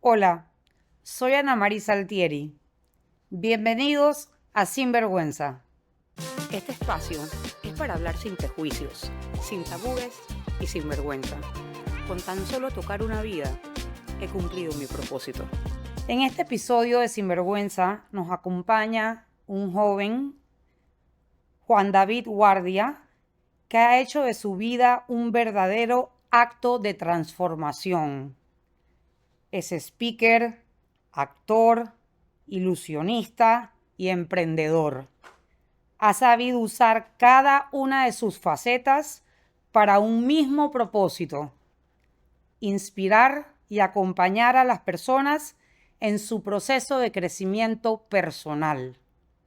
Hola, soy Ana María Saltieri. Bienvenidos a Sinvergüenza. Este espacio es para hablar sin prejuicios, sin tabúes y sin vergüenza. Con tan solo tocar una vida, he cumplido mi propósito. En este episodio de Sinvergüenza nos acompaña un joven, Juan David Guardia, que ha hecho de su vida un verdadero acto de transformación. Es speaker, actor, ilusionista y emprendedor. Ha sabido usar cada una de sus facetas para un mismo propósito: inspirar y acompañar a las personas en su proceso de crecimiento personal.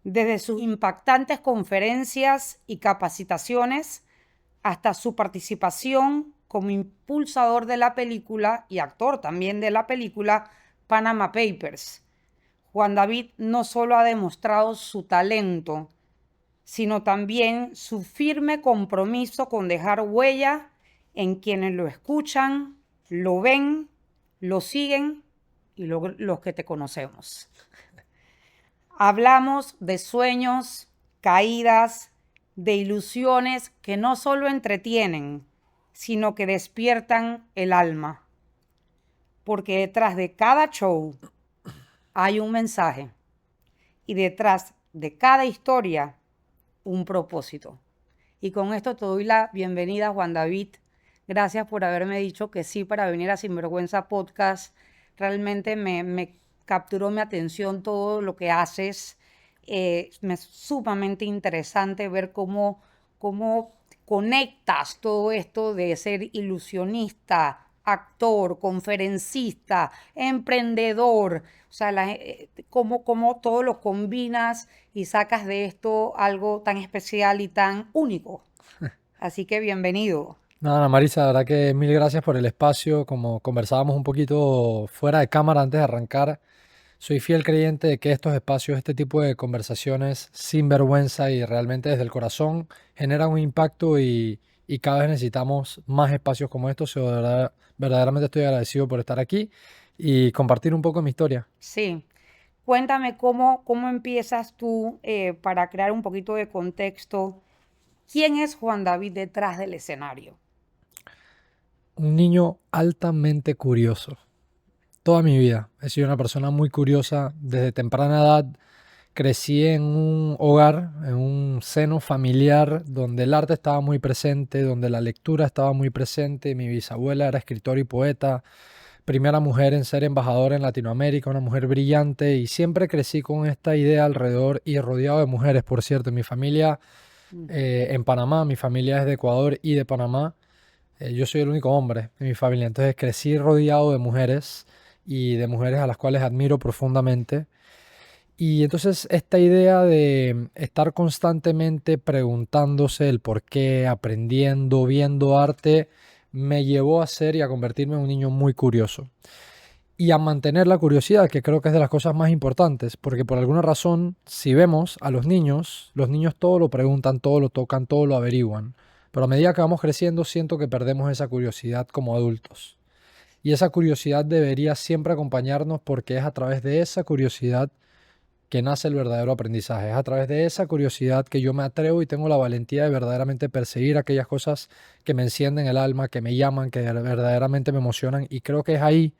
Desde sus impactantes conferencias y capacitaciones hasta su participación como impulsador de la película y actor también de la película Panama Papers, Juan David no solo ha demostrado su talento, sino también su firme compromiso con dejar huella en quienes lo escuchan, lo ven, lo siguen y los que te conocemos. Hablamos de sueños, caídas, de ilusiones que no solo entretienen, sino que despiertan el alma. Porque detrás de cada show hay un mensaje y detrás de cada historia un propósito. Y con esto te doy la bienvenida, Juan David. Gracias por haberme dicho que sí para venir a Sinvergüenza Podcast. Realmente me capturó mi atención todo lo que haces. Me es sumamente interesante ver cómo conectas todo esto de ser ilusionista, actor, conferencista, emprendedor. O sea, cómo todo lo combinas y sacas de esto algo tan especial y tan único. Así que bienvenido. Nada, Marisa, la verdad que mil gracias por el espacio. Como conversábamos un poquito fuera de cámara antes de arrancar, soy fiel creyente de que estos espacios, este tipo de conversaciones sin vergüenza y realmente desde el corazón, generan un impacto y cada vez necesitamos más espacios como estos. So, de verdad, verdaderamente estoy agradecido por estar aquí y compartir un poco mi historia. Sí. Cuéntame cómo empiezas tú para crear un poquito de contexto. ¿Quién es Juan David detrás del escenario? Un niño altamente curioso. Toda mi vida he sido una persona muy curiosa desde temprana edad. Crecí en un hogar, en un seno familiar donde el arte estaba muy presente, donde la lectura estaba muy presente. Mi bisabuela era escritora y poeta, primera mujer en ser embajadora en Latinoamérica, una mujer brillante, y siempre crecí con esta idea alrededor y rodeado de mujeres, por cierto. Mi familia en Panamá, mi familia es de Ecuador y de Panamá. Yo soy el único hombre en mi familia, entonces crecí rodeado de mujeres y de mujeres a las cuales admiro profundamente. Y entonces esta idea de estar constantemente preguntándose el por qué, aprendiendo, viendo arte, me llevó a ser y a convertirme en un niño muy curioso. Y a mantener la curiosidad, que creo que es de las cosas más importantes, porque por alguna razón, si vemos a los niños todo lo preguntan, todo lo tocan, todo lo averiguan. Pero a medida que vamos creciendo, siento que perdemos esa curiosidad como adultos. Y esa curiosidad debería siempre acompañarnos porque es a través de esa curiosidad que nace el verdadero aprendizaje. Es a través de esa curiosidad que yo me atrevo y tengo la valentía de verdaderamente perseguir aquellas cosas que me encienden el alma, que me llaman, que verdaderamente me emocionan. Y creo que es ahí,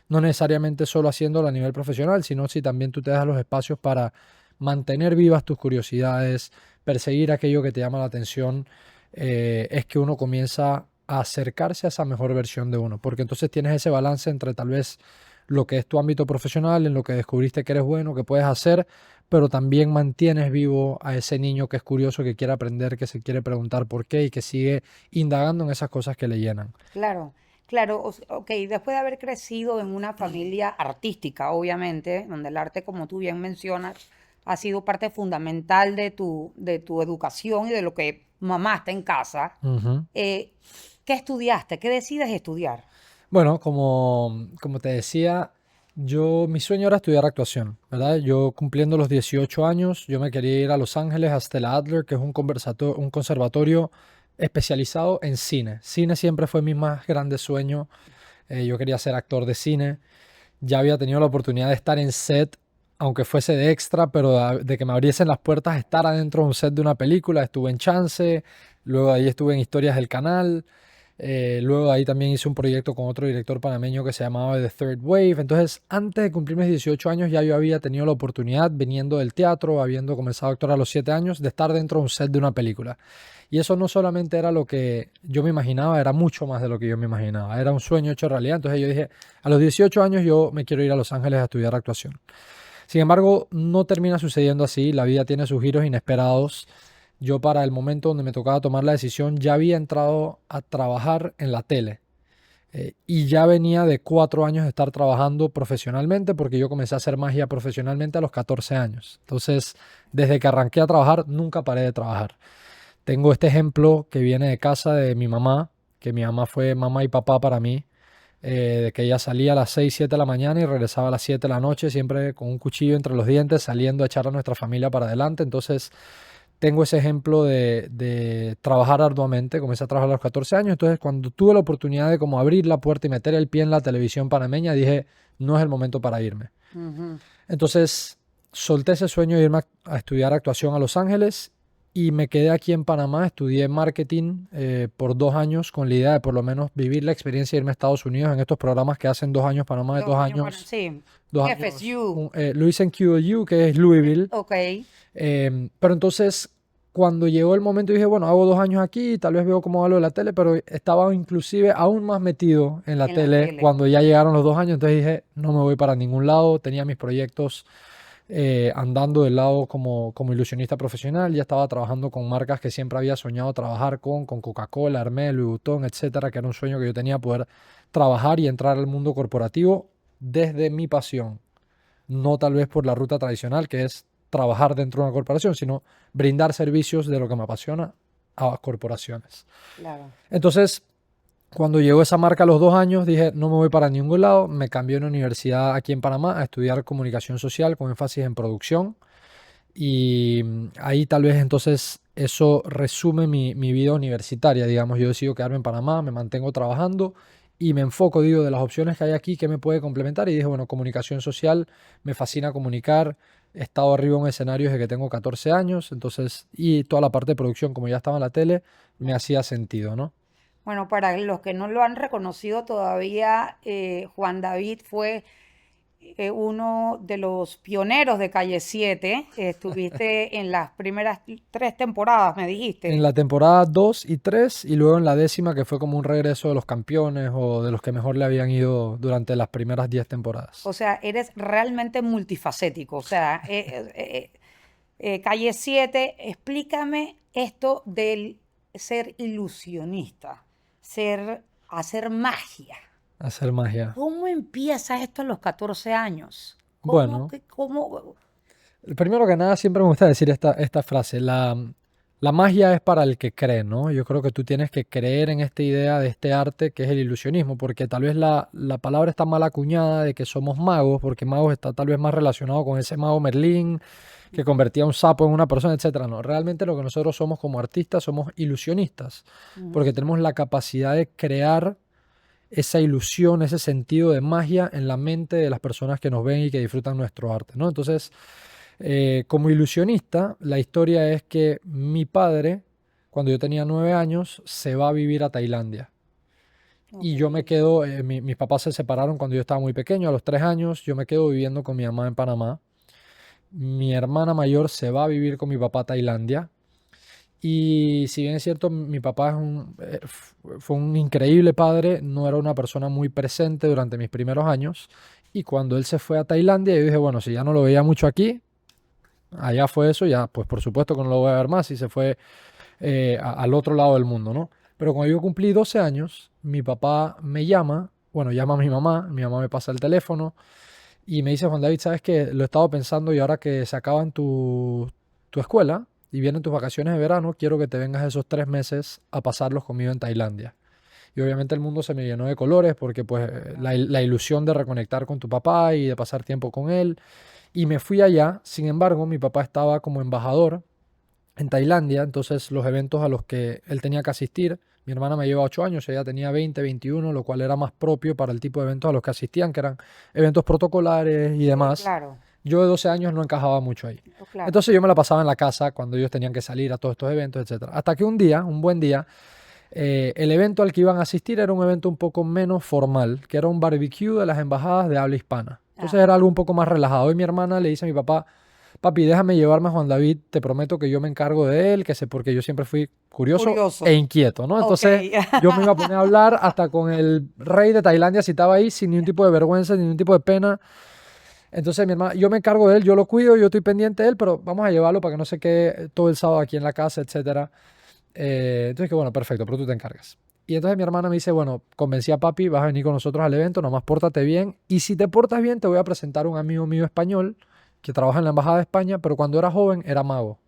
no necesariamente solo haciéndolo a nivel profesional, sino si también tú te das los espacios para mantener vivas tus curiosidades, perseguir aquello que te llama la atención, es que uno comienza a acercarse a esa mejor versión de uno, porque entonces tienes ese balance entre tal vez lo que es tu ámbito profesional, en lo que descubriste que eres bueno, que puedes hacer, pero también mantienes vivo a ese niño que es curioso, que quiere aprender, que se quiere preguntar por qué y que sigue indagando en esas cosas que le llenan. Claro, claro, ok, después de haber crecido en una familia artística, obviamente, donde el arte, como tú bien mencionas, ha sido parte fundamental de tu educación y de lo que mamaste en casa, Ujú. eh, ¿qué estudiaste? ¿Qué decides estudiar? Bueno, como te decía, mi sueño era estudiar actuación, ¿verdad? Yo cumpliendo los 18 años, yo me quería ir a Los Ángeles, a Stella Adler, que es un conservatorio especializado en cine. Cine siempre fue mi más grande sueño. Yo quería ser actor de cine. ya había tenido la oportunidad de estar en set, aunque fuese de extra, pero de que me abriesen las puertas, estar adentro de un set de una película. Estuve en Chance, luego de ahí estuve en Historias del Canal, luego de ahí también hice un proyecto con otro director panameño que se llamaba The Third Wave. Entonces, antes de cumplir mis 18 años, ya yo había tenido la oportunidad, viniendo del teatro, habiendo comenzado a actuar a los 7 años, de estar dentro de un set de una película. Y eso no solamente era lo que yo me imaginaba, era mucho más de lo que yo me imaginaba. Era un sueño hecho realidad. Entonces yo dije, a los 18 años yo me quiero ir a Los Ángeles a estudiar actuación. Sin embargo, no termina sucediendo así. La vida tiene sus giros inesperados. Yo, para el momento donde me tocaba tomar la decisión, ya había entrado a trabajar en la tele. Y ya venía de 4 años de estar trabajando profesionalmente, porque yo comencé a hacer magia profesionalmente a los 14 años. Entonces, desde que arranqué a trabajar, nunca paré de trabajar. Tengo este ejemplo que viene de casa de mi mamá, que mi mamá fue mamá y papá para mí, de que ella salía a las 6 7 de la mañana y regresaba a las 7 de la noche, siempre con un cuchillo entre los dientes, saliendo a echar a nuestra familia para adelante. Entonces, tengo ese ejemplo de trabajar arduamente. Comencé a trabajar a los 14 años. Entonces, cuando tuve la oportunidad de como abrir la puerta y meter el pie en la televisión panameña, dije, no es el momento para irme. Ujú. Entonces, solté ese sueño de irme a estudiar actuación a Los Ángeles y me quedé aquí en Panamá. Estudié marketing por 2 años, con la idea de por lo menos vivir la experiencia de irme a Estados Unidos en estos programas que hacen 2 años Panamá, de 2 años para, años, sí. 2 años. FSU. Lo hice en QLU, que es Louisville. Ok. Pero entonces, cuando llegó el momento, dije, bueno, hago 2 años aquí, tal vez veo cómo va lo de la tele, pero estaba inclusive aún más metido en la En la tele tele. cuando ya llegaron los 2 años. Entonces dije, no me voy para ningún lado. Tenía mis proyectos andando del lado como ilusionista profesional. Ya estaba trabajando con marcas que siempre había soñado trabajar con Coca-Cola, Hermès, Louis Vuitton, etcétera, que era un sueño que yo tenía, poder trabajar y entrar al mundo corporativo desde mi pasión. No tal vez por la ruta tradicional, que es trabajar dentro de una corporación, sino brindar servicios de lo que me apasiona a corporaciones. Claro. Entonces, cuando llegó esa marca a los 2 años, dije, no me voy para ningún lado. Me cambié a una universidad aquí en Panamá a estudiar comunicación social con énfasis en producción. Y ahí tal vez entonces eso resume mi vida universitaria. Digamos, yo decido quedarme en Panamá, me mantengo trabajando y me enfoco, digo, de las opciones que hay aquí, que me puede complementar. Y dije, bueno, comunicación social, me fascina comunicar. He estado arriba en escenarios desde que tengo 14 años. Entonces, y toda la parte de producción, como ya estaba en la tele, me hacía sentido, ¿no? Bueno, para los que no lo han reconocido todavía, Juan David fue uno de los pioneros de Calle 7. Estuviste en las primeras 3 temporadas, me En dijiste. la temporada 2 y 3 y luego en la 10ª, que fue como un regreso de los campeones o de los que mejor le habían ido durante las primeras 10 temporadas. O sea, eres realmente multifacético. O sea, Calle 7, explícame esto del ser ilusionista, hacer magia. Hacer magia. ¿Cómo empieza esto a los 14 años? ¿Cómo, Bueno, cómo? primero que nada, siempre me gusta decir esta frase. La magia es para el que cree, ¿no? Yo creo que tú tienes que creer en esta idea de este arte que es el ilusionismo, porque tal vez la palabra está mal acuñada de que somos magos, porque magos está tal vez más relacionado con ese mago Merlín que convertía un sapo en una persona, etcétera. No, realmente lo que nosotros somos como artistas somos ilusionistas, porque Ujú. tenemos la capacidad de crear esa ilusión, ese sentido de magia en la mente de las personas que nos ven y que disfrutan nuestro arte, ¿no? Entonces, como ilusionista, la historia es que mi padre, cuando yo tenía 9 años, se va a vivir a Tailandia. Ok. Y yo me quedo, mis papás se separaron cuando yo estaba muy pequeño, a los 3 años, yo me quedo viviendo con mi mamá en Panamá. Mi hermana mayor se va a vivir con mi papá a Tailandia. Y si bien es cierto, mi papá fue un increíble padre, no era una persona muy presente durante mis primeros años. Y cuando él se fue a Tailandia, yo dije, bueno, si ya no lo veía mucho aquí, allá fue eso, ya pues por supuesto que no lo voy a ver más y se fue al otro lado del mundo, ¿no? Pero cuando yo cumplí 12 años, mi papá me llama, bueno, llama a mi mamá me pasa el teléfono y me dice, Juan David, ¿sabes qué? Lo he estado pensando y ahora que se acaban tu escuela y vienen tus vacaciones de verano, quiero que te vengas esos 3 meses a pasarlos conmigo en Tailandia. Y obviamente el mundo se me llenó de colores porque pues la ilusión de reconectar con tu papá y de pasar tiempo con él. Y me fui allá, sin embargo, mi papá estaba como embajador en Tailandia, entonces los eventos a los que él tenía que asistir Mi hermana me lleva 8 años, ella tenía 20, 21, lo cual era más propio para el tipo de eventos a los que asistían, que eran eventos protocolares y Sí, demás. claro, Yo de 12 años no encajaba mucho ahí. claro. Entonces yo me la pasaba en la casa cuando ellos tenían que salir a todos estos eventos, etcétera. Hasta que un día, un buen día, el evento al que iban a asistir era un evento un poco menos formal, que era un barbecue de las embajadas de habla hispana. Entonces era Ajá. algo un poco más relajado. Y mi hermana le dice a mi papá, papi, déjame llevarme a Juan David, te prometo que yo me encargo de él, que sé, porque yo siempre fui curioso e Curioso. inquieto, ¿no? Ok. Entonces yo me iba a poner a hablar hasta con el rey de Tailandia si estaba ahí, sin ningún tipo de vergüenza, sin ningún tipo de pena. Entonces mi hermana, yo me encargo de él, yo lo cuido, yo estoy pendiente de él, pero vamos a llevarlo para que no se quede todo el sábado aquí en la casa, etcétera. Entonces que bueno, perfecto, pero tú te encargas. Y entonces mi hermana me dice, bueno, convencí a papi, vas a venir con nosotros al evento, nomás pórtate bien. Y si te portas bien, te voy a presentar a un amigo mío español que trabaja en la Embajada de España, pero cuando era joven era mago.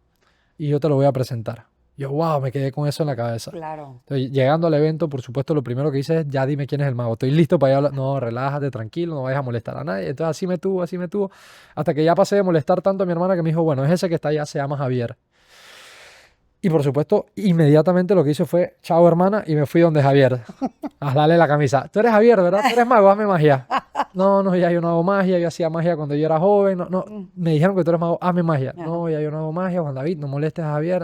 Y yo te lo voy a presentar. Yo, wow, me quedé con eso en la cabeza. Claro. Entonces, llegando al evento, por supuesto, lo primero que hice es, ya dime quién es el mago. Estoy listo para ir a hablar. No, relájate, tranquilo, no vayas a molestar a nadie. Entonces así me tuvo. Hasta que ya pasé de molestar tanto a mi hermana que me dijo, bueno, es ese que está allá, se llama Javier. Y por supuesto, inmediatamente lo que hice fue, chao hermana, y me fui donde Javier. A darle la camisa. Tú eres Javier, ¿verdad? Tú eres mago, hazme magia. No, no, ya yo no hago magia, yo hacía magia cuando yo era joven. No, no, Mm, me dijeron que tú eres mago, hazme magia. ajá. No, ya yo no hago magia, Juan David, no molestes a Javier.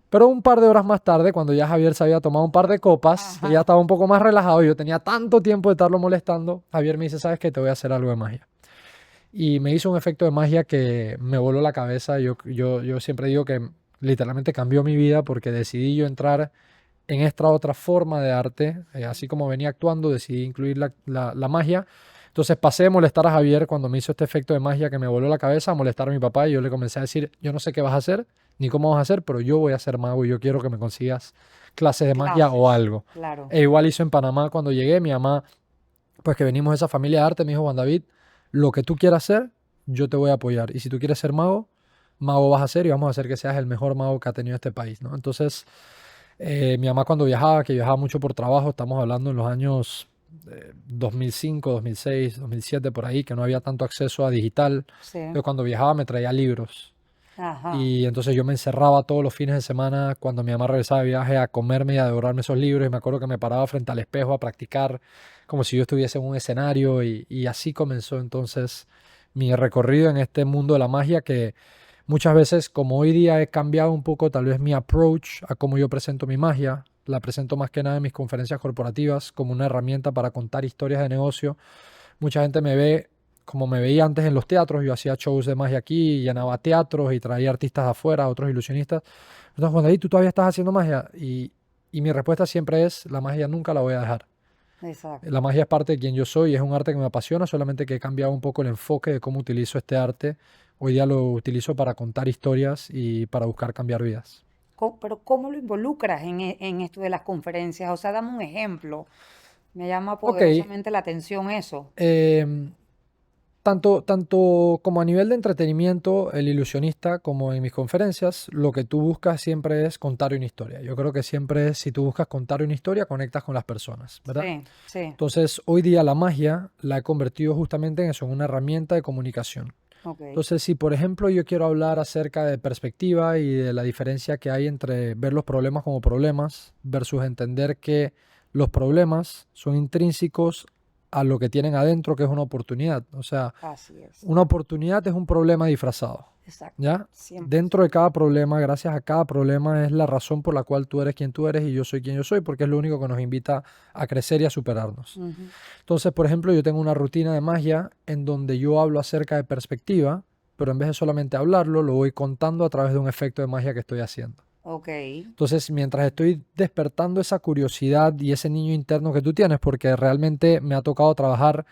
Pero un par de horas más tarde, cuando ya Javier se había tomado un par de copas, y ya Ajá. estaba un poco más relajado, y yo tenía tanto tiempo de estarlo molestando, Javier me dice, ¿sabes qué? Te voy a hacer algo de magia. Y me hizo un efecto de magia que me voló la cabeza. Yo siempre digo que literalmente cambió mi vida porque decidí yo entrar en esta otra forma de arte, así como venía actuando, decidí incluir la magia. Entonces pasé de molestar a Javier cuando me hizo este efecto de magia que me voló la cabeza a molestar a mi papá y yo le comencé a decir, yo no sé qué vas a hacer ni cómo vas a hacer, pero yo voy a ser mago y yo quiero que me consigas clases de magia o Clases. algo. Claro. E igual hizo en Panamá cuando llegué, mi mamá, pues que venimos de esa familia de arte, me dijo, Juan David, lo que tú quieras hacer, yo te voy a apoyar. Y si tú quieres ser mago, mago vas a ser y vamos a hacer que seas el mejor mago que ha tenido este país, ¿no? Entonces, mi mamá cuando viajaba, que viajaba mucho por trabajo, estamos hablando en los años 2005, 2006, 2007, por ahí, que no había tanto acceso a digital. Sí. Entonces, cuando viajaba me traía libros. Ajá. Y entonces yo me encerraba todos los fines de semana cuando mi mamá regresaba de viaje a comerme y a devorarme esos libros. Y me acuerdo que me paraba frente al espejo a practicar como si yo estuviese en un escenario. Y así comenzó entonces mi recorrido en este mundo de la magia que muchas veces, como hoy día he cambiado un poco tal vez mi approach a cómo yo presento mi magia. La presento más que nada en mis conferencias corporativas como una herramienta para contar historias de negocio. Mucha gente me ve como me veía antes en los teatros. Yo hacía shows de magia aquí, llenaba teatros y traía artistas de afuera, otros ilusionistas. Entonces, Juan David, ¿tú todavía estás haciendo magia? Y mi respuesta siempre es, la magia nunca la voy a dejar. La Exacto. magia es parte de quien yo soy, es un arte que me apasiona, solamente que he cambiado un poco el enfoque de cómo utilizo este arte. Hoy día lo utilizo para contar historias y para buscar cambiar vidas. Pero ¿cómo lo involucras en esto de las conferencias? O sea, dame un ejemplo. Me llama Ok, poderosamente la atención eso. em, tanto como a nivel de entretenimiento, el ilusionista, como en mis conferencias, lo que tú buscas siempre es contar una historia. Yo creo que siempre si tú buscas contar una historia, conectas con las personas, ¿verdad? Sí, sí. Entonces, hoy día la magia la he convertido justamente en eso, en una herramienta de comunicación. Ok. Entonces, si por ejemplo yo quiero hablar acerca de perspectiva y de la diferencia que hay entre ver los problemas como problemas versus entender que los problemas son intrínsecos a lo que tienen adentro, que es una oportunidad. O sea, Así es. una oportunidad es un problema disfrazado, Exacto. ¿ya? Dentro de 100%. cada problema, gracias a cada problema, es la razón por la cual tú eres quien tú eres y yo soy quien yo soy, porque es lo único que nos invita a crecer y a superarnos. Ujú. Entonces, por ejemplo, yo tengo una rutina de magia en donde yo hablo acerca de perspectiva, pero en vez de solamente hablarlo, lo voy contando a través de un efecto de magia que estoy haciendo. Ok. Entonces, mientras estoy despertando esa curiosidad y ese niño interno que tú tienes, porque realmente me ha tocado trabajar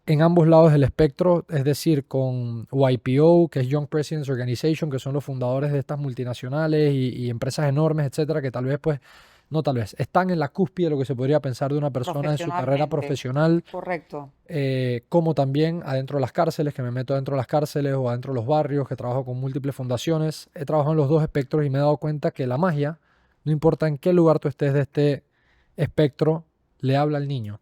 en ambos lados del espectro, es decir, con YPO, que es Young Presidents Organization, que son los fundadores de estas multinacionales y empresas enormes, etcétera, que tal vez, pues, no tal vez, están en la cúspide de lo que se podría pensar de una persona en su carrera Profesionalmente. profesional, Correcto. como también adentro de las cárceles, que me meto adentro de las cárceles o adentro de los barrios, que trabajo con múltiples fundaciones. He trabajado en los dos espectros y me he dado cuenta que la magia, no importa en qué lugar tú estés de este espectro, le habla al niño.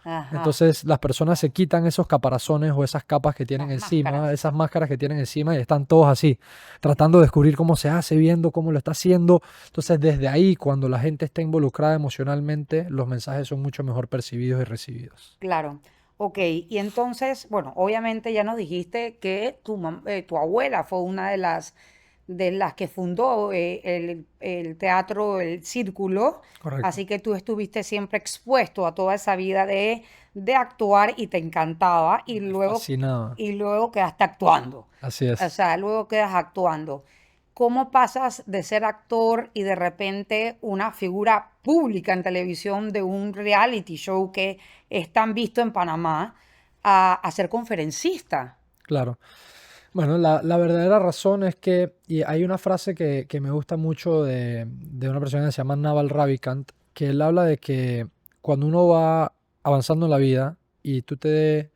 Ajá. Entonces las personas se quitan esos caparazones o esas capas que tienen Las encima, máscaras. esas máscaras que tienen encima y están todos así, tratando de descubrir cómo se hace, viendo cómo lo está haciendo. Entonces desde ahí, cuando la gente está involucrada emocionalmente, los mensajes son mucho mejor percibidos y recibidos. Claro. Ok, y entonces, bueno, obviamente ya nos dijiste que tu abuela fue una de las que fundó el teatro, el Círculo, Correcto. así que tú estuviste siempre expuesto a toda esa vida de actuar y te encantaba Me fascinaba. y luego quedaste actuando. Así O es. sea, luego quedas actuando. ¿Cómo pasas de ser actor y de repente una figura pública en televisión de un reality show que es tan visto en Panamá a ser conferencista? Claro. Bueno, la verdadera razón es que y hay una frase que me gusta mucho de una persona que se llama Naval Ravikant, que él habla de que cuando uno va avanzando en la vida y tú te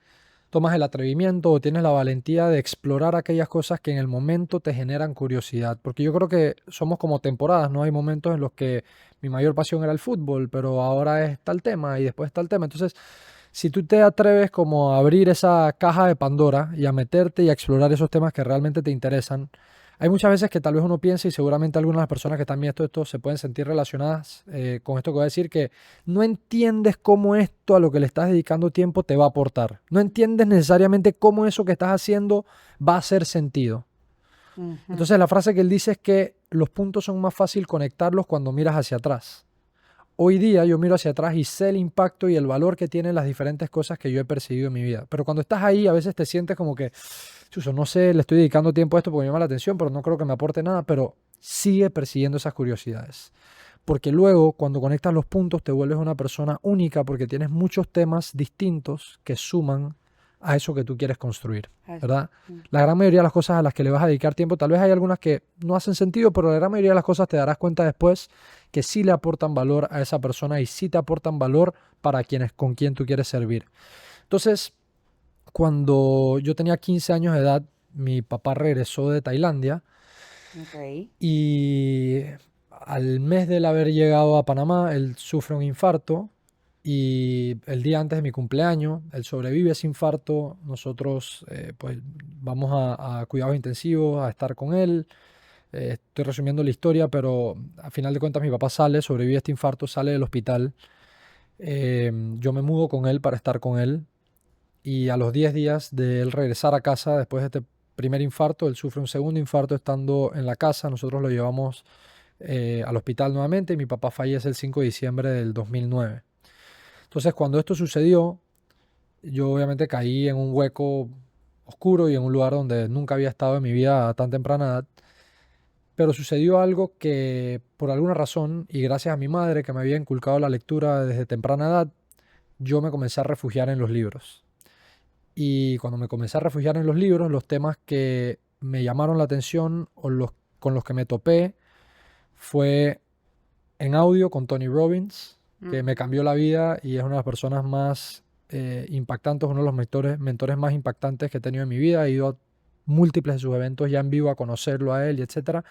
tomas el atrevimiento o tienes la valentía de explorar aquellas cosas que en el momento te generan curiosidad, porque yo creo que somos como temporadas, ¿no? Hay momentos en los que mi mayor pasión era el fútbol, pero ahora es tal tema y después tal tema. Entonces, si tú te atreves como a abrir esa caja de Pandora y a meterte y a explorar esos temas que realmente te interesan, hay muchas veces que tal vez uno piensa, y seguramente algunas de las personas que están viendo esto se pueden sentir relacionadas con esto que voy a decir, que no entiendes cómo esto a lo que le estás dedicando tiempo te va a aportar. No entiendes necesariamente cómo eso que estás haciendo va a hacer sentido. Ujú. Entonces la frase que él dice es que los puntos son más fácil conectarlos cuando miras hacia atrás. Hoy día yo miro hacia atrás y sé el impacto y el valor que tienen las diferentes cosas que yo he percibido en mi vida. Pero cuando estás ahí, a veces te sientes como que, "Chuso, no sé, le estoy dedicando tiempo a esto porque me llama la atención, pero no creo que me aporte nada", pero sigue persiguiendo esas curiosidades. Porque luego, cuando conectas los puntos, te vuelves una persona única porque tienes muchos temas distintos que suman a eso que tú quieres construir, Ay, ¿verdad? mm. La gran mayoría de las cosas a las que le vas a dedicar tiempo, tal vez hay algunas que no hacen sentido, pero la gran mayoría de las cosas te darás cuenta después que sí le aportan valor a esa persona y sí te aportan valor para quienes con quien tú quieres servir. Entonces, cuando yo tenía 15 años de edad, mi papá regresó de Tailandia Ok. y al mes de él haber llegado a Panamá, él sufre un infarto y el día antes de mi cumpleaños, él sobrevive a ese infarto. Nosotros pues vamos a cuidados intensivos, a estar con él. Estoy resumiendo la historia, pero a final de cuentas mi papá sale, sobrevive a este infarto, sale del hospital. Yo me mudo con él para estar con él y a los 10 días de él regresar a casa después de este primer infarto, él sufre un segundo infarto estando en la casa. Nosotros lo llevamos al hospital nuevamente y mi papá fallece el 5 de diciembre del 2009. Entonces, cuando esto sucedió, yo obviamente caí en un hueco oscuro y en un lugar donde nunca había estado en mi vida a tan temprana edad. Pero sucedió algo que, por alguna razón, y gracias a mi madre que me había inculcado la lectura desde temprana edad, yo me comencé a refugiar en los libros. Y cuando me comencé a refugiar en los libros, los temas que me llamaron la atención o con los que me topé fue en audio con Tony Robbins, que me Ujú. cambió la vida y es una de las personas más impactantes, uno de los mentores más impactantes que he tenido en mi vida. He ido a múltiples de sus eventos ya en vivo a conocerlo a él y etcétera.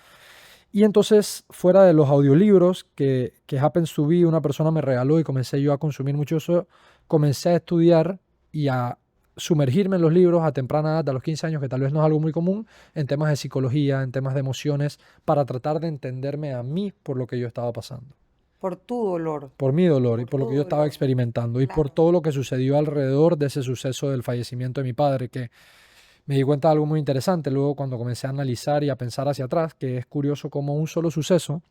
Y entonces, fuera de los audiolibros que Happens to Be, una persona me regaló y comencé yo a consumir mucho eso, comencé a estudiar y a sumergirme en los libros a temprana edad, a los 15 años, que tal vez no es algo muy común, en temas de psicología, en temas de emociones, para tratar de entenderme a mí por lo que yo estaba pasando, Por tu dolor, por mi dolor y por por lo tu que yo estaba dolor. experimentando y por Claro. todo lo que sucedió alrededor de ese suceso del fallecimiento de mi padre, que me di cuenta de algo muy interesante luego cuando comencé a analizar y a pensar hacia atrás, que es curioso cómo un solo suceso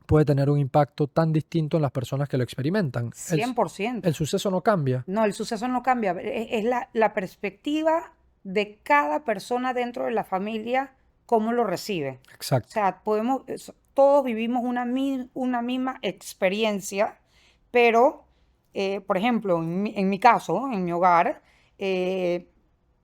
puede tener un impacto tan distinto en las personas que lo experimentan. cien por El ciento suceso no cambia. No, el suceso no cambia. Es la perspectiva de cada persona dentro de la familia, cómo lo recibe. O Exacto. sea, todos vivimos una misma experiencia, pero, por ejemplo, en mi caso, en mi hogar, eh,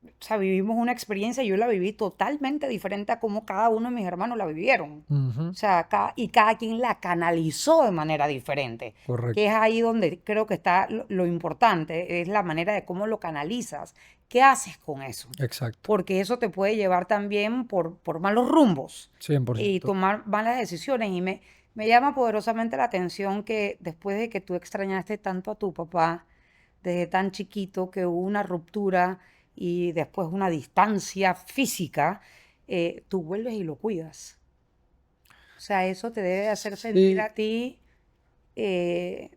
o sea, vivimos una experiencia, yo la viví totalmente diferente a como cada uno de mis hermanos la vivieron. Ujú. O sea, y cada quien la canalizó de manera diferente, que es Correcto. ahí donde creo que está lo importante, es la manera de cómo lo canalizas. ¿Qué haces con eso? Exacto. Porque eso te puede llevar también por malos rumbos y 100%. tomar malas decisiones. Y me llama poderosamente la atención que después de que tú extrañaste tanto a tu papá, desde tan chiquito que hubo una ruptura y después una distancia física, tú vuelves y lo cuidas. O sea, eso te debe hacer sentir Sí, a ti, eh,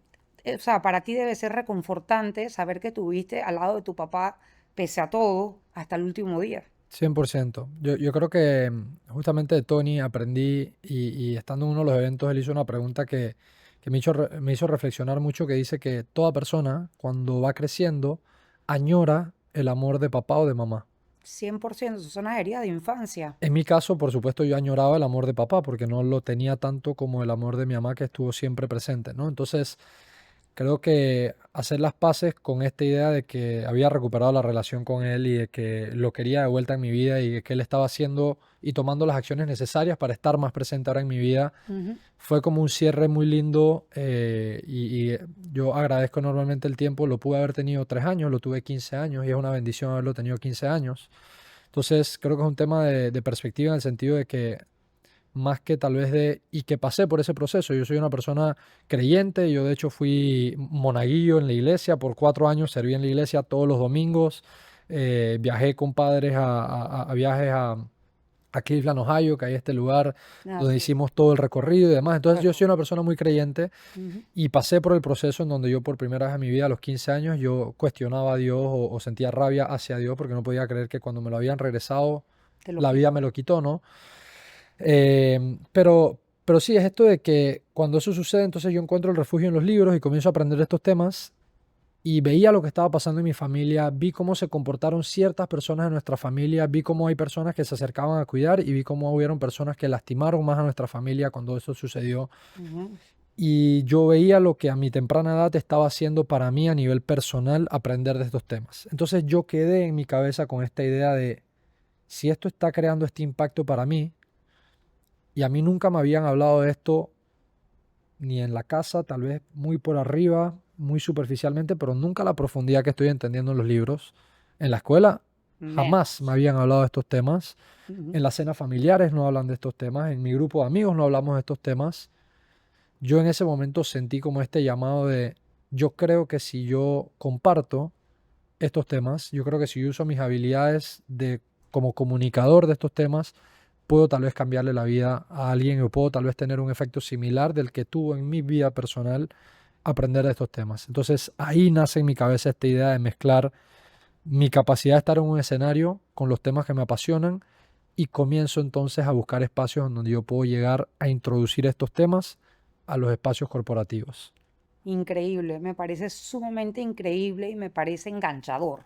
o sea, para ti debe ser reconfortante saber que tuviste al lado de tu papá, pese a todo, hasta el último día. 100%. Yo creo que justamente de Tony aprendí y estando en uno de los eventos, él hizo una pregunta que me hizo reflexionar mucho, que dice que toda persona cuando va creciendo añora el amor de papá o de mamá. 100%, eso son las heridas de infancia. En mi caso, por supuesto, yo añoraba el amor de papá porque no lo tenía tanto como el amor de mi mamá que estuvo siempre presente, ¿no? Entonces, creo que hacer las paces con esta idea de que había recuperado la relación con él y de que lo quería de vuelta en mi vida y de que él estaba haciendo y tomando las acciones necesarias para estar más presente ahora en mi vida, Ujú. fue como un cierre muy lindo y yo agradezco enormemente el tiempo. Lo pude haber tenido 3 años, lo tuve 15 años y es una bendición haberlo tenido 15 años. Entonces creo que es un tema de perspectiva en el sentido de que más que tal vez y que pasé por ese proceso. Yo soy una persona creyente, yo de hecho fui monaguillo en la iglesia por 4 años, serví en la iglesia todos los domingos, viajé con padres a viajes a Cleveland, Ohio, que hay este lugar donde Así. hicimos todo el recorrido y demás. Entonces yo soy una Recorrido. persona muy creyente Ujú. y pasé por el proceso en donde yo por primera vez en mi vida a los 15 años yo cuestionaba a Dios o sentía rabia hacia Dios porque no podía creer que cuando me lo habían regresado Te lo la vida quito. me lo quitó, ¿no? Pero sí, es esto de que cuando eso sucede, entonces yo encuentro el refugio en los libros y comienzo a aprender estos temas y veía lo que estaba pasando en mi familia, vi cómo se comportaron ciertas personas en nuestra familia, vi cómo hay personas que se acercaban a cuidar y vi cómo hubieron personas que lastimaron más a nuestra familia cuando eso sucedió. Ujú. Y yo veía lo que a mi temprana edad estaba haciendo para mí a nivel personal aprender de estos temas. Entonces yo quedé en mi cabeza con esta idea de, si esto está creando este impacto para mí, y a mí nunca me habían hablado de esto ni en la casa, tal vez muy por arriba, muy superficialmente, pero nunca a la profundidad que estoy entendiendo en los libros. En la escuela jamás me Menos. habían hablado de estos temas. Ujú. En las cenas familiares no hablan de estos temas. En mi grupo de amigos no hablamos de estos temas. Yo en ese momento sentí como este llamado de, yo creo que si yo comparto estos temas, yo creo que si yo uso mis habilidades de como comunicador de estos temas, puedo tal vez cambiarle la vida a alguien o puedo tal vez tener un efecto similar del que tuvo en mi vida personal aprender de estos temas. Entonces ahí nace en mi cabeza esta idea de mezclar mi capacidad de estar en un escenario con los temas que me apasionan y comienzo entonces a buscar espacios en donde yo puedo llegar a introducir estos temas a los espacios corporativos. Increíble, me parece sumamente increíble y me parece enganchador.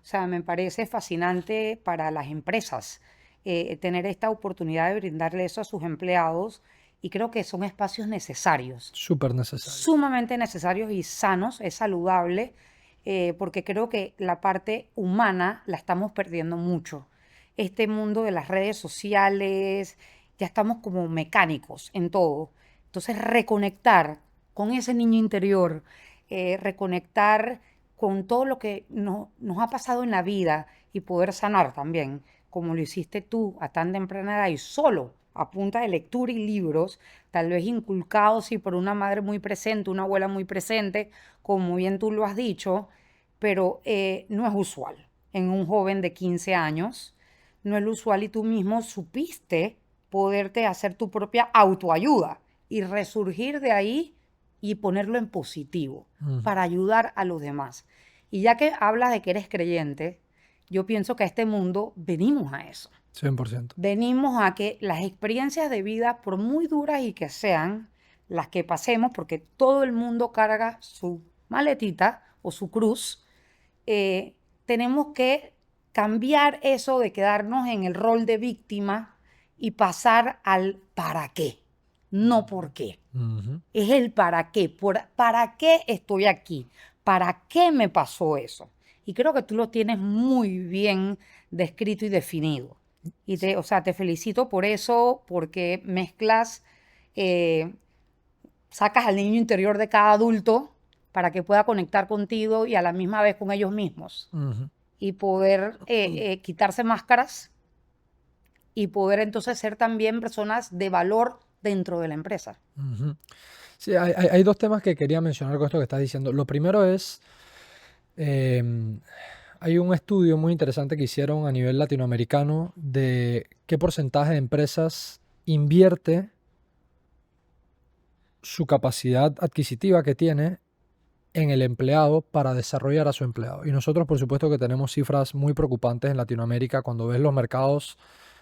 O sea, me parece fascinante para las empresas tener esta oportunidad de brindarle eso a sus empleados y creo que son espacios necesarios, Súper necesario. sumamente necesarios y sanos, es saludable, porque creo que la parte humana la estamos perdiendo mucho. Este mundo de las redes sociales, ya estamos como mecánicos en todo. Entonces, reconectar con ese niño interior, reconectar con todo lo que nos ha pasado en la vida y poder sanar también, como lo hiciste tú a tan temprana edad y solo a punta de lectura y libros, tal vez inculcados sí por una madre muy presente, una abuela muy presente, como bien tú lo has dicho, pero no es usual en un joven de 15 años, no es lo usual y tú mismo supiste poderte hacer tu propia autoayuda y resurgir de ahí y ponerlo en positivo Ujú, para ayudar a los demás. Y ya que hablas de que eres creyente, yo pienso que a este mundo venimos a eso. 100%. Venimos a que las experiencias de vida, por muy duras y que sean, las que pasemos, porque todo el mundo carga su maletita o su cruz, eh, tenemos que cambiar eso de quedarnos en el rol de víctima y pasar al para qué, no por qué. Ujú. Es el para qué, para qué estoy aquí, para qué me pasó eso. Y creo que tú lo tienes muy bien descrito y definido. Y o sea, te felicito por eso, porque mezclas, eh, sacas al niño interior de cada adulto para que pueda conectar contigo y a la misma vez con ellos mismos. Ujú. Y poder quitarse máscaras y poder entonces ser también personas de valor dentro de la empresa. Ujú. Sí, hay dos temas que quería mencionar con esto que estás diciendo. Lo primero es, Eh, Hay un estudio muy interesante que hicieron a nivel latinoamericano de qué porcentaje de empresas invierte su capacidad adquisitiva que tiene en el empleado para desarrollar a su empleado. Y nosotros, por supuesto, que tenemos cifras muy preocupantes en Latinoamérica. Cuando ves los mercados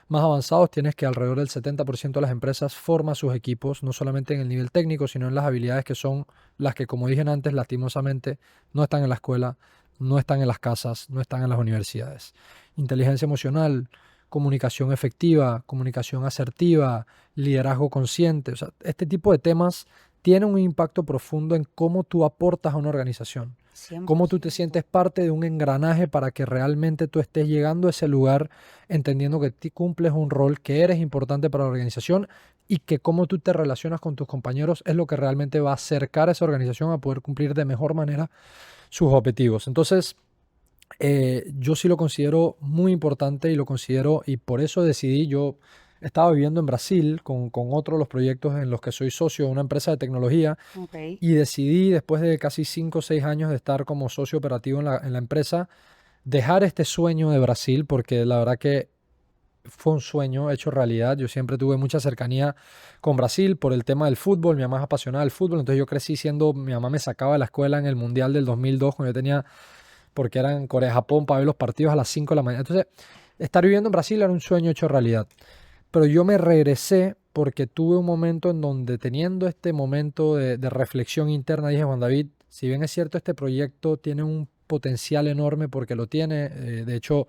más avanzados, tienes que alrededor del 70% de las empresas forma sus equipos, no solamente en el nivel técnico, sino en las habilidades que son las que, como dije antes, lastimosamente no están en la escuela, no están en las casas, no están en las universidades. Inteligencia emocional, comunicación efectiva, comunicación asertiva, liderazgo consciente. O sea, este tipo de temas tienen un impacto profundo en cómo tú aportas a una organización, cómo tú te 100%. sientes parte de un engranaje para que realmente tú estés llegando a ese lugar entendiendo que cumples un rol, que eres importante para la organización y que cómo tú te relacionas con tus compañeros es lo que realmente va a acercar a esa organización a poder cumplir de mejor manera sus objetivos. Entonces, yo sí lo considero muy importante y lo considero, y por eso decidí, yo estaba viviendo en Brasil con otros los proyectos en los que soy socio de una empresa de tecnología Ok. y decidí, después de casi 5 o 6 años de estar como socio operativo en la empresa, dejar este sueño de Brasil, porque la verdad que fue un sueño hecho realidad. Yo siempre tuve mucha cercanía con Brasil por el tema del fútbol. Mi mamá es apasionada del fútbol, entonces yo crecí siendo, mi mamá me sacaba de la escuela en el Mundial del 2002 cuando yo tenía, porque era en Corea-Japón, para ver los partidos a las 5 de la mañana. Entonces, estar viviendo en Brasil era un sueño hecho realidad. Pero yo me regresé porque tuve un momento en donde, teniendo este momento de reflexión interna, dije: Juan David, si bien es cierto, este proyecto tiene un potencial enorme porque lo tiene. De hecho,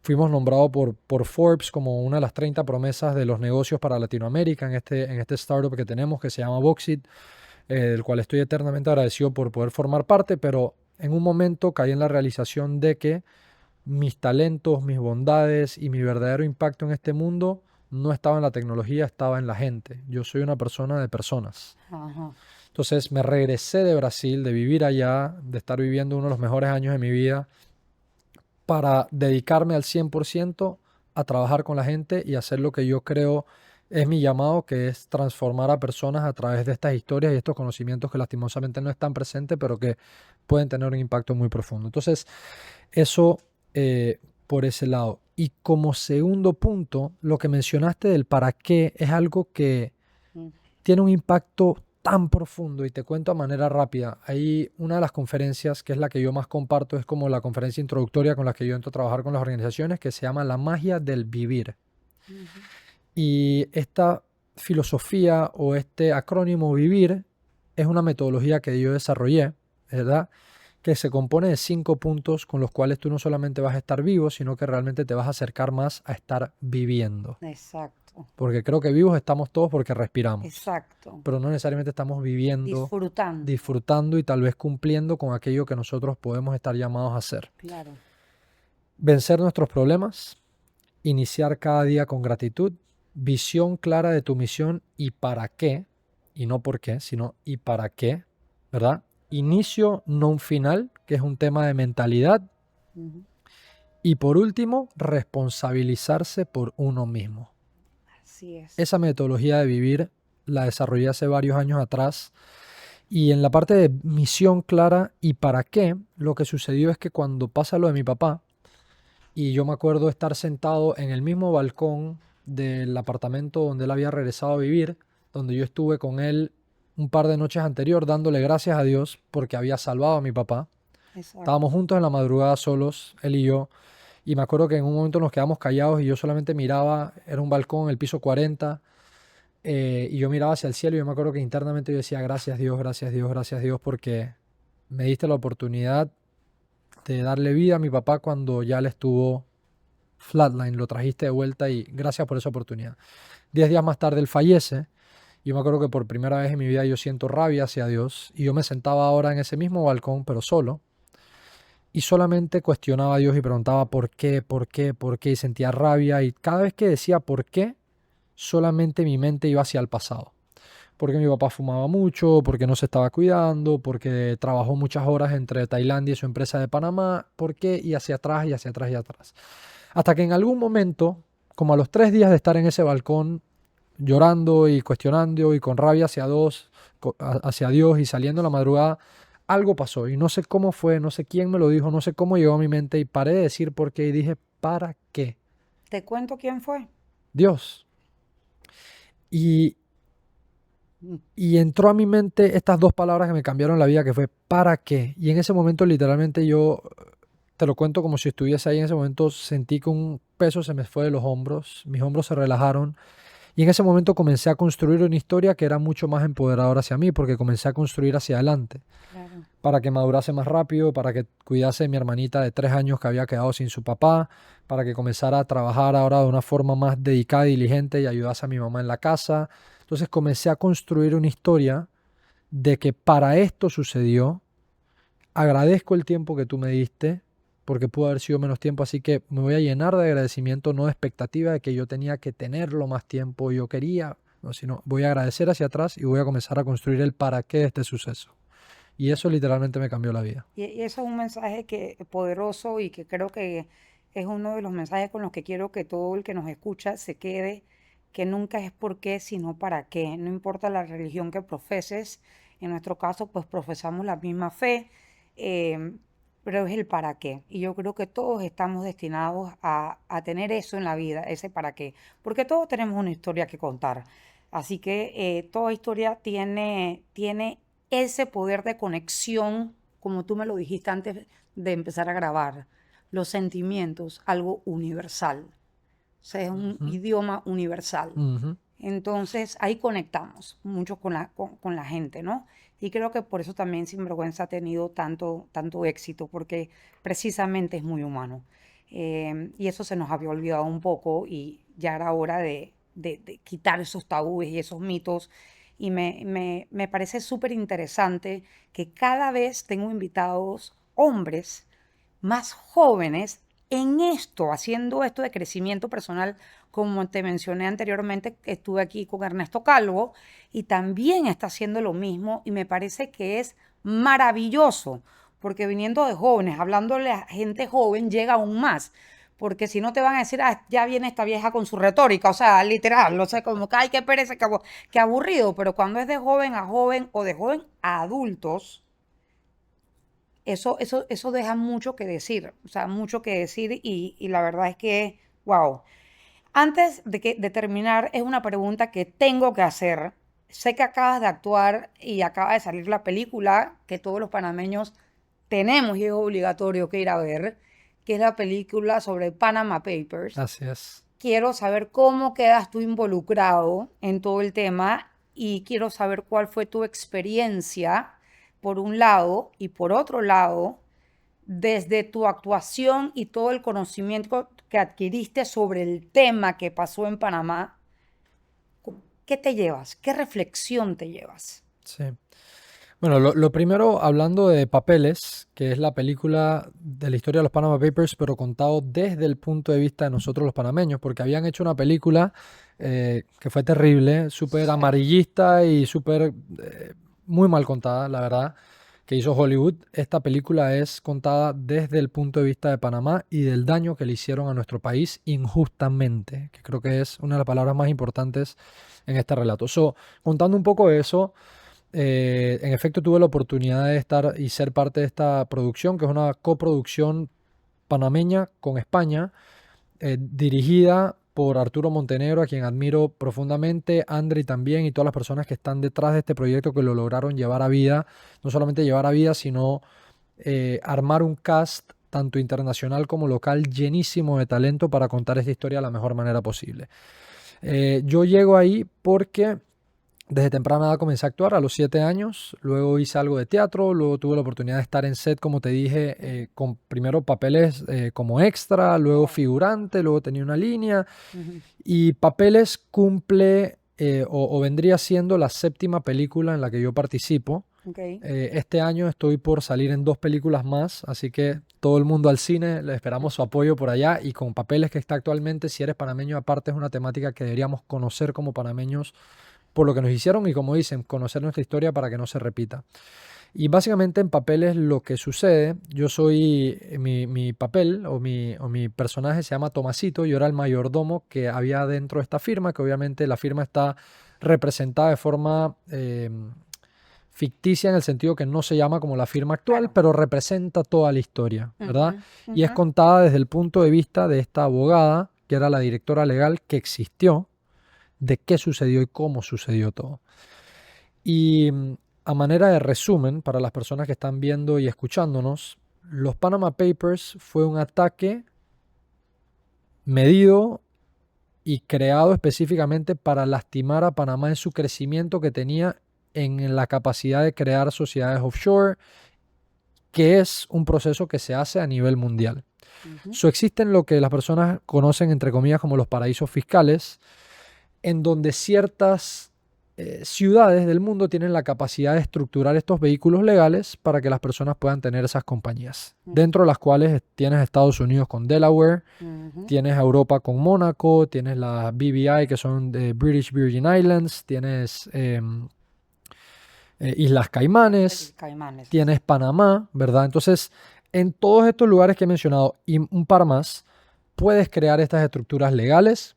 fuimos nombrados por Forbes como una de las 30 promesas de los negocios para Latinoamérica en este startup que tenemos que se llama Voxit, del cual estoy eternamente agradecido por poder formar parte, pero en un momento caí en la realización de que mis talentos, mis bondades y mi verdadero impacto en este mundo no estaba en la tecnología, estaba en la gente. Yo soy una persona de personas. Ajá. Entonces me regresé de Brasil, de vivir allá, de estar viviendo uno de los mejores años de mi vida, para dedicarme al 100% a trabajar con la gente y hacer lo que yo creo es mi llamado, que es transformar a personas a través de estas historias y estos conocimientos que lastimosamente no están presentes, pero que pueden tener un impacto muy profundo. Entonces, eso por ese lado. Y como segundo punto, lo que mencionaste del para qué es algo que Mm. tiene un impacto tan profundo, y te cuento a manera rápida. Hay una de las conferencias que es la que yo más comparto, es como la conferencia introductoria con la que yo entro a trabajar con las organizaciones, que se llama La magia del vivir. Ujú. Y esta filosofía o este acrónimo vivir es una metodología que yo desarrollé, ¿verdad? Que se compone de 5 puntos con los cuales tú no solamente vas a estar vivo, sino que realmente te vas a acercar más a estar viviendo. Exacto. Porque creo que vivos estamos todos porque respiramos, Exacto. pero no necesariamente estamos viviendo, Disfrutando. disfrutando y tal vez cumpliendo con aquello que nosotros podemos estar llamados a hacer. Claro. Vencer nuestros problemas, iniciar cada día con gratitud, visión clara de tu misión y para qué, y no por qué, sino y para qué, ¿verdad? Inicio, no un final, que es un tema de mentalidad. Ujú. Y por último, responsabilizarse por uno mismo. Así es. Esa metodología de vivir la desarrollé hace varios años atrás. Y en la parte de misión clara y para qué, lo que sucedió es que cuando pasa lo de mi papá, y yo me acuerdo estar sentado en el mismo balcón del apartamento donde él había regresado a vivir, donde yo estuve con él un par de noches anterior dándole gracias a Dios porque había salvado a mi papá. Exacto. Estábamos juntos en la madrugada solos, él y yo, y me acuerdo que en un momento nos quedamos callados y yo solamente miraba, era un balcón, el piso 40, y yo miraba hacia el cielo y yo me acuerdo que internamente yo decía: gracias Dios, gracias Dios, gracias Dios, porque me diste la oportunidad de darle vida a mi papá cuando ya él estuvo flatline, lo trajiste de vuelta y gracias por esa oportunidad. 10 días más tarde él fallece. Yo me acuerdo que por primera vez en mi vida yo siento rabia hacia Dios y yo me sentaba ahora en ese mismo balcón, pero solo, y solamente cuestionaba a Dios y preguntaba por qué, por qué, por qué, y sentía rabia, y cada vez que decía por qué, solamente mi mente iba hacia el pasado. Porque mi papá fumaba mucho, porque no se estaba cuidando, porque trabajó muchas horas entre Tailandia y su empresa de Panamá, por qué, y hacia atrás y hacia atrás y atrás. Hasta que en algún momento, como a los 3 días de estar en ese balcón, llorando y cuestionando y con rabia hacia Dios y saliendo en la madrugada algo pasó y no sé cómo fue, no sé quién me lo dijo, no sé cómo llegó a mi mente y paré de decir por qué y dije, ¿para qué? ¿Te cuento quién fue? Dios. Y, Mm. y entró a mi mente estas dos palabras que me cambiaron la vida, que fue ¿para qué? Y en ese momento literalmente yo, te lo cuento como si estuviese ahí, en ese momento sentí que un peso se me fue de los hombros, mis hombros se relajaron. Y en ese momento comencé a construir una historia que era mucho más empoderadora hacia mí, porque comencé a construir hacia adelante, Claro. para que madurase más rápido, para que cuidase de mi hermanita de 3 años que había quedado sin su papá, para que comenzara a trabajar ahora de una forma más dedicada y diligente y ayudase a mi mamá en la casa. Entonces comencé a construir una historia de que para esto sucedió. Agradezco el tiempo que tú me diste, porque pudo haber sido menos tiempo, así que me voy a llenar de agradecimiento, no de expectativa de que yo tenía que tenerlo más tiempo, yo quería, no, sino voy a agradecer hacia atrás y voy a comenzar a construir el para qué de este suceso. Y eso literalmente me cambió la vida. Y eso es un mensaje que poderoso y que creo que es uno de los mensajes con los que quiero que todo el que nos escucha se quede, que nunca es por qué, sino para qué. No importa la religión que profeses, en nuestro caso, pues profesamos la misma fe, eh, pero es el para qué. Y yo creo que todos estamos destinados a tener eso en la vida, ese para qué, porque todos tenemos una historia que contar. Así que toda historia tiene ese poder de conexión, como tú me lo dijiste antes de empezar a grabar, los sentimientos, algo universal. O sea, es un Ujú, idioma universal. ujú. Entonces ahí conectamos mucho con la gente, ¿no? Y creo que por eso también Sinvergüenza ha tenido tanto éxito, porque precisamente es muy humano. Y eso se nos había olvidado un poco y ya era hora de quitar esos tabúes y esos mitos. Y me parece súper interesante que cada vez tengo invitados hombres más jóvenes en esto, haciendo esto de crecimiento personal, como te mencioné anteriormente, estuve aquí con Ernesto Calvo y también está haciendo lo mismo y me parece que es maravilloso, porque viniendo de jóvenes, hablándole a gente joven, llega aún más. Porque si no te van a decir, ah, ya viene esta vieja con su retórica, o sea, literal, no sé, como que, ay, qué pereza, qué aburrido, pero cuando es de joven a joven o de joven a adultos, eso deja mucho que decir, o sea, mucho que decir y la verdad es que, wow. Antes de terminar, es una pregunta que tengo que hacer. Sé que acabas de actuar y acaba de salir la película que todos los panameños tenemos y es obligatorio que ir a ver, que es la película sobre Panama Papers. Así es. Quiero saber cómo quedas tú involucrado en todo el tema y quiero saber cuál fue tu experiencia, por un lado, y por otro lado, desde tu actuación y todo el conocimiento que adquiriste sobre el tema que pasó en Panamá, ¿qué te llevas? ¿Qué reflexión te llevas? Sí. Bueno, lo primero, hablando de Papeles, que es la película de la historia de los Panama Papers, pero contado desde el punto de vista de nosotros los panameños, porque habían hecho una película que fue terrible, súper Sí. amarillista y súper muy mal contada, la verdad, que hizo Hollywood. Esta película es contada desde el punto de vista de Panamá y del daño que le hicieron a nuestro país injustamente, que creo que es una de las palabras más importantes en este relato. So, contando un poco de eso. En efecto, tuve la oportunidad de estar y ser parte de esta producción, que es una coproducción panameña con España, dirigida por Arturo Montenegro, a quien admiro profundamente, Andri también, y todas las personas que están detrás de este proyecto que lo lograron llevar a vida, no solamente llevar a vida, sino armar un cast tanto internacional como local llenísimo de talento para contar esta historia de la mejor manera posible. Yo llego ahí porque desde temprana edad comencé a actuar a los 7 años, luego hice algo de teatro, luego tuve la oportunidad de estar en set, como te dije, con primero papeles como extra, luego Wow. figurante, luego tenía una línea Ujú. y Papeles cumple o vendría siendo la séptima película en la que yo participo. Ok. Este año estoy por salir en 2 películas más, así que todo el mundo al cine, le esperamos su apoyo por allá y con Papeles que está actualmente, si eres panameño aparte es una temática que deberíamos conocer como panameños por lo que nos hicieron y como dicen, conocer nuestra historia para que no se repita. Y básicamente en Papeles lo que sucede, yo soy, mi papel o mi personaje se llama Tomasito, yo era el mayordomo que había dentro de esta firma, que obviamente la firma está representada de forma ficticia en el sentido que no se llama como la firma actual, Claro. pero representa toda la historia, ¿verdad? Ujú, Y es ujú. contada desde el punto de vista de esta abogada, que era la directora legal que existió, de qué sucedió y cómo sucedió todo. Y a manera de resumen, para las personas que están viendo y escuchándonos, los Panama Papers fue un ataque medido y creado específicamente para lastimar a Panamá en su crecimiento que tenía en la capacidad de crear sociedades offshore, que es un proceso que se hace a nivel mundial. Ujú. Existen lo que las personas conocen entre comillas como los paraísos fiscales, en donde ciertas ciudades del mundo tienen la capacidad de estructurar estos vehículos legales para que las personas puedan tener esas compañías, dentro de las cuales tienes Estados Unidos con Delaware, Ujú. tienes a Europa con Mónaco, tienes las BVI que son de British Virgin Islands, tienes Islas Caimanes, Caimanes. tienes Panamá, ¿verdad? Entonces, en todos estos lugares que he mencionado y un par más, puedes crear estas estructuras legales,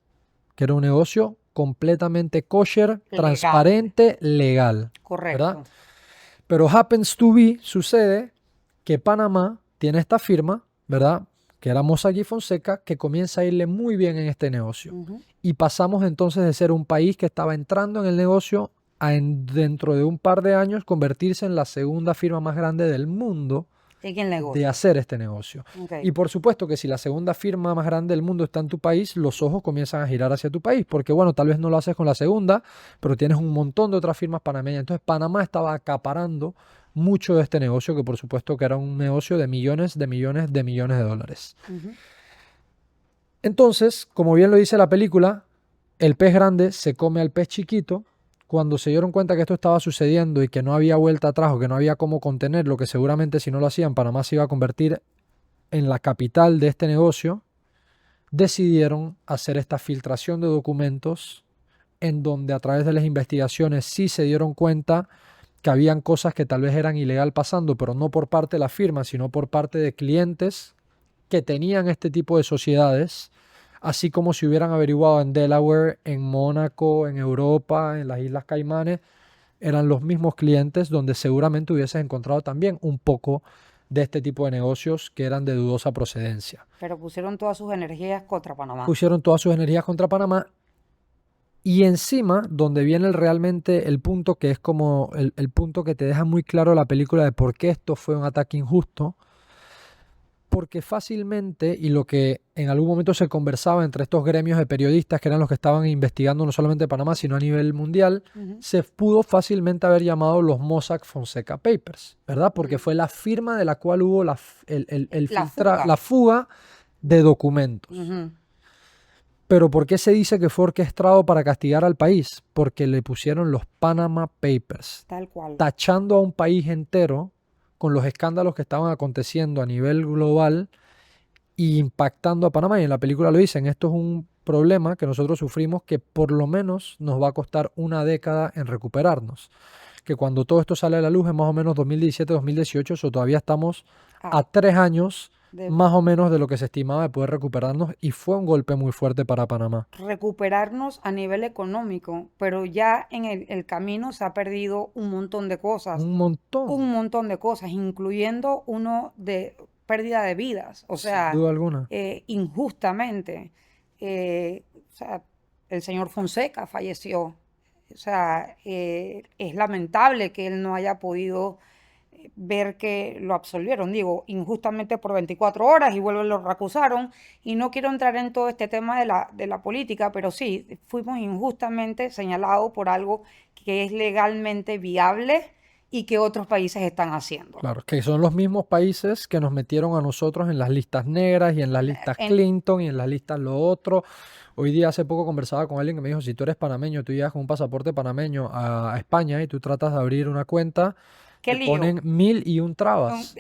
que era un negocio completamente kosher, Legal. transparente, legal, ¿verdad? Correcto. Pero happens to be, sucede que Panamá tiene esta firma, ¿verdad? Que era Mossack y Fonseca, que comienza a irle muy bien en este negocio. Ujú. Y pasamos entonces de ser un país que estaba entrando en el negocio a dentro de un par de años convertirse en la segunda firma más grande del mundo En el de negocio. hacer este negocio. Ok. Y por supuesto que si la segunda firma más grande del mundo está en tu país, los ojos comienzan a girar hacia tu país, porque bueno, tal vez no lo haces con la segunda, pero tienes un montón de otras firmas panameñas. Entonces Panamá estaba acaparando mucho de este negocio, que por supuesto que era un negocio de millones, de millones, de millones de dólares. Ujú. Entonces, como bien lo dice la película, el pez grande se come al pez chiquito. Cuando se dieron cuenta que esto estaba sucediendo y que no había vuelta atrás o que no había cómo contenerlo, que seguramente si no lo hacían, Panamá se iba a convertir en la capital de este negocio, decidieron hacer esta filtración de documentos en donde a través de las investigaciones sí se dieron cuenta que habían cosas que tal vez eran ilegal pasando, pero no por parte de la firma, sino por parte de clientes que tenían este tipo de sociedades, así como si hubieran averiguado en Delaware, en Mónaco, en Europa, en las Islas Caimanes, eran los mismos clientes donde seguramente hubieses encontrado también un poco de este tipo de negocios que eran de dudosa procedencia. Pero pusieron todas sus energías contra Panamá. Pusieron todas sus energías contra Panamá y encima, donde viene realmente el punto que es como el punto que te deja muy claro la película de por qué esto fue un ataque injusto, porque fácilmente, y lo que en algún momento se conversaba entre estos gremios de periodistas que eran los que estaban investigando no solamente Panamá, sino a nivel mundial, Ujú. se pudo fácilmente haber llamado los Mossack Fonseca Papers, ¿verdad? Porque fue la firma de la cual hubo la fuga de documentos. Ujú. Pero ¿por qué se dice que fue orquestado para castigar al país? Porque le pusieron los Panama Papers, Tal cual. tachando a un país entero con los escándalos que estaban aconteciendo a nivel global y impactando a Panamá. Y en la película lo dicen, esto es un problema que nosotros sufrimos que por lo menos nos va a costar una década en recuperarnos. Que cuando todo esto sale a la luz en más o menos 2017-2018, eso todavía estamos Ah, a 3 años de más o menos de lo que se estimaba de poder recuperarnos y fue un golpe muy fuerte para Panamá. recuperarnos a nivel económico, pero ya en el camino se ha perdido un montón de cosas, Un montón, un montón de cosas, incluyendo uno de pérdida de vidas, o sin sea, duda alguna. injustamente. O sea, el señor Fonseca falleció. O sea, es lamentable que él no haya podido ver que lo absolvieron, digo, injustamente por 24 horas y vuelven lo recusaron. Y no quiero entrar en todo este tema de la política, pero sí, fuimos injustamente señalados por algo que es legalmente viable y que otros países están haciendo. Claro, que son los mismos países que nos metieron a nosotros en las listas negras y en las listas En- Clinton y en las listas lo otro. Hoy día hace poco conversaba con alguien que me dijo, si tú eres panameño, tú llegas con un pasaporte panameño a España y tú tratas de abrir una cuenta, ¿Qué te lío? ponen 1001 trabas.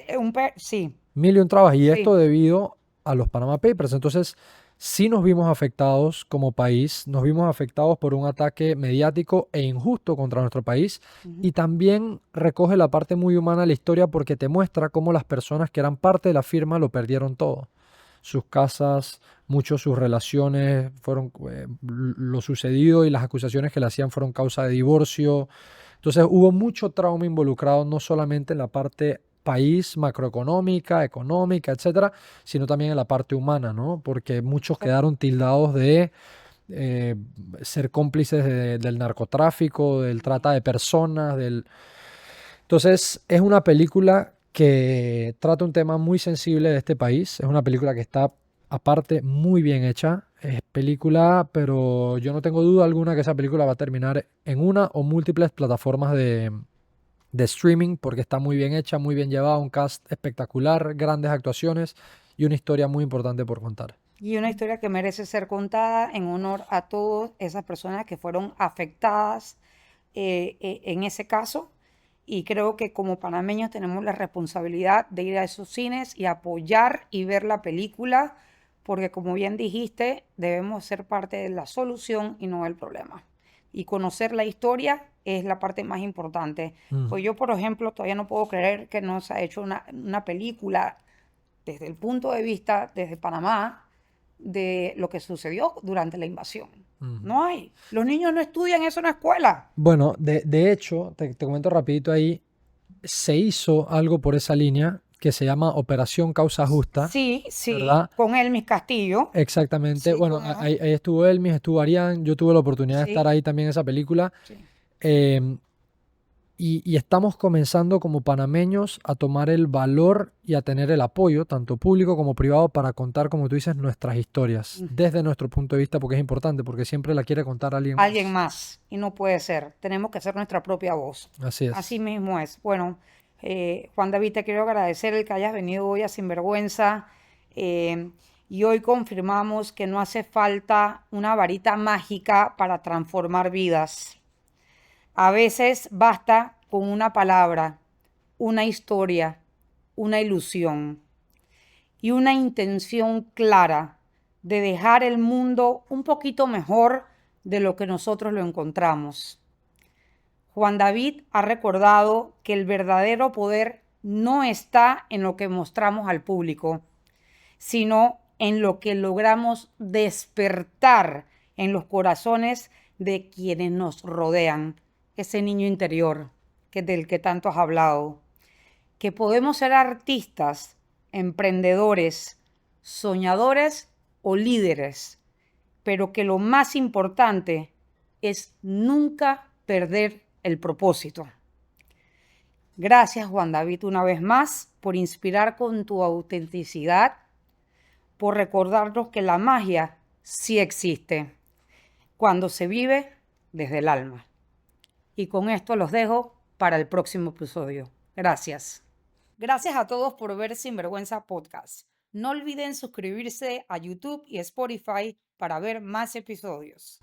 Sí, 1001 trabas. Y esto sí. debido a los Panama Papers. Entonces, sí nos vimos afectados como país, nos vimos afectados por un ataque mediático e injusto contra nuestro país. Ujú. Y también recoge la parte muy humana de la historia porque te muestra cómo las personas que eran parte de la firma lo perdieron todo. Sus casas, muchos sus relaciones fueron lo sucedido y las acusaciones que le hacían fueron causa de divorcio, Entonces hubo mucho trauma involucrado, no solamente en la parte país, macroeconómica, económica, etcétera, sino también en la parte humana, ¿no? Porque muchos quedaron tildados de eh, ser cómplices del narcotráfico, del trata de personas, Entonces es una película que trata un tema muy sensible de este país, es una película que está aparte muy bien hecha, es película, pero yo no tengo duda alguna que esa película va a terminar en una o múltiples plataformas de streaming porque está muy bien hecha, muy bien llevada, un cast espectacular, grandes actuaciones y una historia muy importante por contar. Y una historia que merece ser contada en honor a todas esas personas que fueron afectadas en ese caso. Y creo que como panameños tenemos la responsabilidad de ir a esos cines y apoyar y ver la película, porque como bien dijiste, debemos ser parte de la solución y no del problema. Y conocer la historia es la parte más importante. Pues yo, por ejemplo, todavía no puedo creer que no se ha hecho una película desde el punto de vista, desde Panamá, de lo que sucedió durante la invasión. No hay. Los niños no estudian eso en la escuela. Bueno, de hecho, te comento rapidito ahí, se hizo algo por esa línea que se llama Operación Causa Justa, Sí, sí, ¿verdad? con Elmis Castillo. Exactamente. Sí, Bueno, cómo no. ahí estuvo Elmis, estuvo Arián, yo tuve la oportunidad de estar Sí, ahí también en esa película. sí. em, y estamos comenzando como panameños a tomar el valor y a tener el apoyo, tanto público como privado, para contar, como tú dices, nuestras historias, desde nuestro punto de vista, porque es importante, porque siempre la quiere contar alguien Alguien más. más. Y no puede ser. Tenemos que hacer nuestra propia voz. Así Así es. mismo es. Bueno, Juan David, te quiero agradecer el que hayas venido hoy a Sinvergüenza. eh, y hoy confirmamos que no hace falta una varita mágica para transformar vidas. A veces basta con una palabra, una historia, una ilusión y una intención clara de dejar el mundo un poquito mejor de lo que nosotros lo encontramos. Juan David ha recordado que el verdadero poder no está en lo que mostramos al público, sino en lo que logramos despertar en los corazones de quienes nos rodean, ese niño interior del que tanto has hablado, que podemos ser artistas, emprendedores, soñadores o líderes, pero que lo más importante es nunca perder el propósito. Gracias, Juan David, una vez más, por inspirar con tu autenticidad, por recordarnos que la magia sí existe cuando se vive desde el alma. Y con esto los dejo para el próximo episodio. Gracias. Gracias a todos por ver Sinvergüenza Podcast. No olviden suscribirse a YouTube y Spotify para ver más episodios.